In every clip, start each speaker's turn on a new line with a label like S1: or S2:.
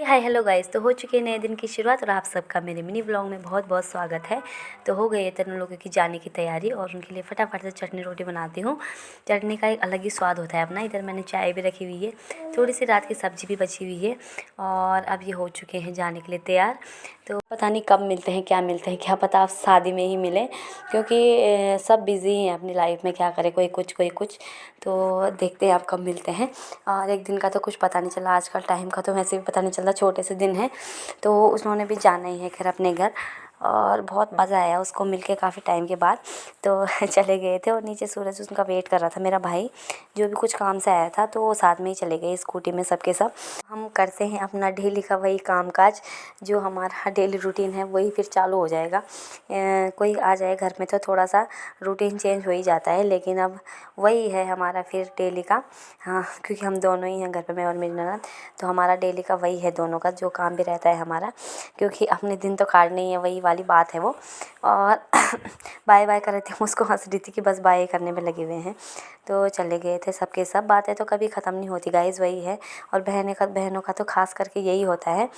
S1: Hi hello guys. तो हो चुकी है नए दिन की शुरुआत और आप सबका मेरे मिनी व्लॉग में बहुत बहुत स्वागत है। तो हो गई है तीनों लोगों की जाने की तैयारी और उनके लिए फटाफट से चटनी रोटी बनाती हूँ। चटनी का एक अलग ही स्वाद होता है अपना। इधर मैंने चाय भी रखी हुई है, थोड़ी सी रात की सब्जी भी बची हुई है और अब ये हो चुके हैं जाने के लिए तैयार। तो पता नहीं कब मिलते हैं, क्या पता आप शादी में ही मिले, क्योंकि सब बिज़ी हैं अपनी लाइफ में, क्या करे, कोई कुछ। तो देखते हैं आप कब मिलते हैं। और एक दिन का तो कुछ पता नहीं चला, आजकल टाइम का तो वैसे भी पता नहीं चलता, छोटे से दिन है। तो उन्होंने भी जाना ही है खैर अपने घर और बहुत मज़ा आया उसको मिलके काफ़ी टाइम के बाद। तो चले गए थे और नीचे सूरज उसका वेट कर रहा था, मेरा भाई जो भी कुछ काम से आया था, तो वो साथ में ही चले गए स्कूटी में सबके सब। हम करते हैं अपना डेली का वही काम काज, जो हमारा डेली रूटीन है वही फिर चालू हो जाएगा। कोई आ जाए घर में तो थोड़ा सा रूटीन चेंज हो ही जाता है, लेकिन अब वही है हमारा फिर डेली का। हाँ, क्योंकि हम दोनों ही हैं घर पे, मैं और मेरी ननद, तो हमारा डेली का वही है दोनों का जो काम भी रहता है हमारा, क्योंकि अपने दिन तो काटने ही है, वही वाली बात है वो। और बाय बाय कर रहे थे, मुझको हंस रही थी कि बस बाय करने में लगे हुए हैं। तो चले गए थे सबके सब। बातें तो कभी ख़त्म नहीं होती गाइज़, वही है। और बहनों का तो खास करके यही होता है,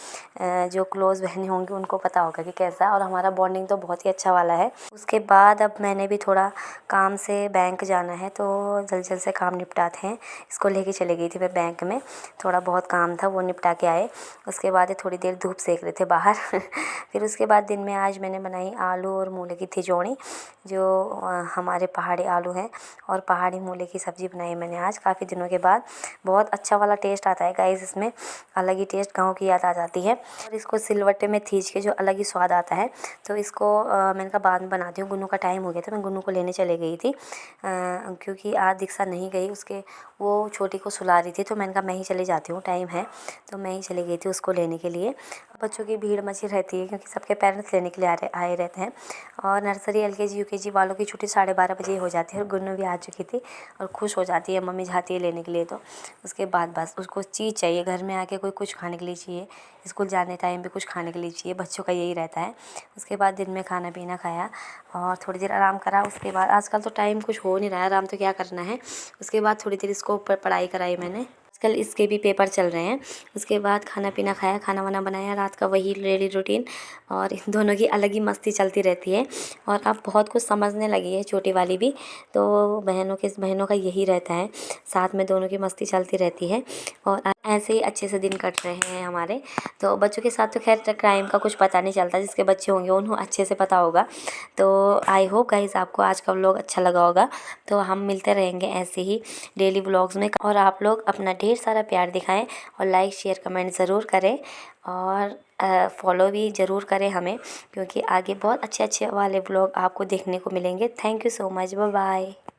S1: जो क्लोज़ बहनें होंगी उनको पता होगा कि कैसा। और हमारा बॉन्डिंग तो बहुत ही अच्छा वाला है। उसके बाद अब मैंने भी थोड़ा काम से बैंक जाना है, तो जल्द से काम निपटाते हैं। इसको लेके चली गई थी मैं बैंक में, थोड़ा बहुत काम था वो निपटा के आए। उसके बाद थोड़ी देर धूप सेक रहे थे बाहर। फिर उसके बाद दिन में आज मैंने बनाई आलू और मूली की तिजोड़ी, जो हमारे पहाड़ी आलू हैं और पहाड़ी मूली की सब्ज़ी बनाई मैंने आज काफ़ी दिनों के बाद। बहुत अच्छा वाला टेस्ट आता है गाइस इसमें, अलग ही टेस्ट, गाँव की याद आ जाती है। और इसको सिलवट्टे में खींच के जो अलग ही स्वाद आता है। तो इसको मैंने कहा बाद में बनाती हूँ। गुन्नू का टाइम हो गया था, मैं गुन्नू को लेने चले गई थी, क्योंकि आज दीक्षा नहीं गई, उसके वो छोटी को सुला रही थी। तो मैंने कहा मैं ही चली जाती हूँ, टाइम है। तो मैं ही चली गई थी उसको लेने के लिए। बच्चों की भीड़ मची रहती है, क्योंकि सबके पेरेंट्स लेने के लिए आए रहते हैं। और नर्सरी LKG UKG वालों की छुट्टी 12:30 बजे हो जाती है। और गुन्नू भी आ चुकी थी और खुश हो जाती है, मम्मी जाती है लेने के लिए। तो उसके बाद बस उसको चीज़ चाहिए, घर में आके कोई कुछ खाने के लिए चाहिए, स्कूल जाने टाइम भी कुछ खाने के लिए चाहिए, बच्चों का यही रहता है। उसके बाद दिन में खाना पीना खाया और थोड़ी देर आराम करा। उसके बाद आजकल तो टाइम कुछ हो नहीं रहा है, आराम तो क्या करना है। उसके बाद थोड़ी देर इसको पढ़ाई कराई मैंने, आजकल इसके भी पेपर चल रहे हैं। उसके बाद खाना पीना खाया, खाना वाना बनाया, रात का वही डेली रूटीन। और इन दोनों की अलग ही मस्ती चलती रहती है। और अब बहुत कुछ समझने लगी है छोटी वाली भी, तो बहनों का यही रहता है, साथ में दोनों की मस्ती चलती रहती है। और ऐसे ही अच्छे से दिन कट रहे हैं हमारे। तो बच्चों के साथ तो खैर क्राइम का कुछ पता नहीं चलता, जिसके बच्चे होंगे उन्हें अच्छे से पता होगा। तो आई होप गाइस आपको आज का व्लॉग अच्छा लगा होगा। तो हम मिलते रहेंगे ऐसे ही डेली व्लॉग्स में, और आप लोग अपना ढेर सारा प्यार दिखाएं और लाइक शेयर कमेंट ज़रूर करें और फॉलो भी ज़रूर करें हमें, क्योंकि आगे बहुत अच्छे अच्छे वाले व्लॉग आपको देखने को मिलेंगे। Thank you so much, bye bye.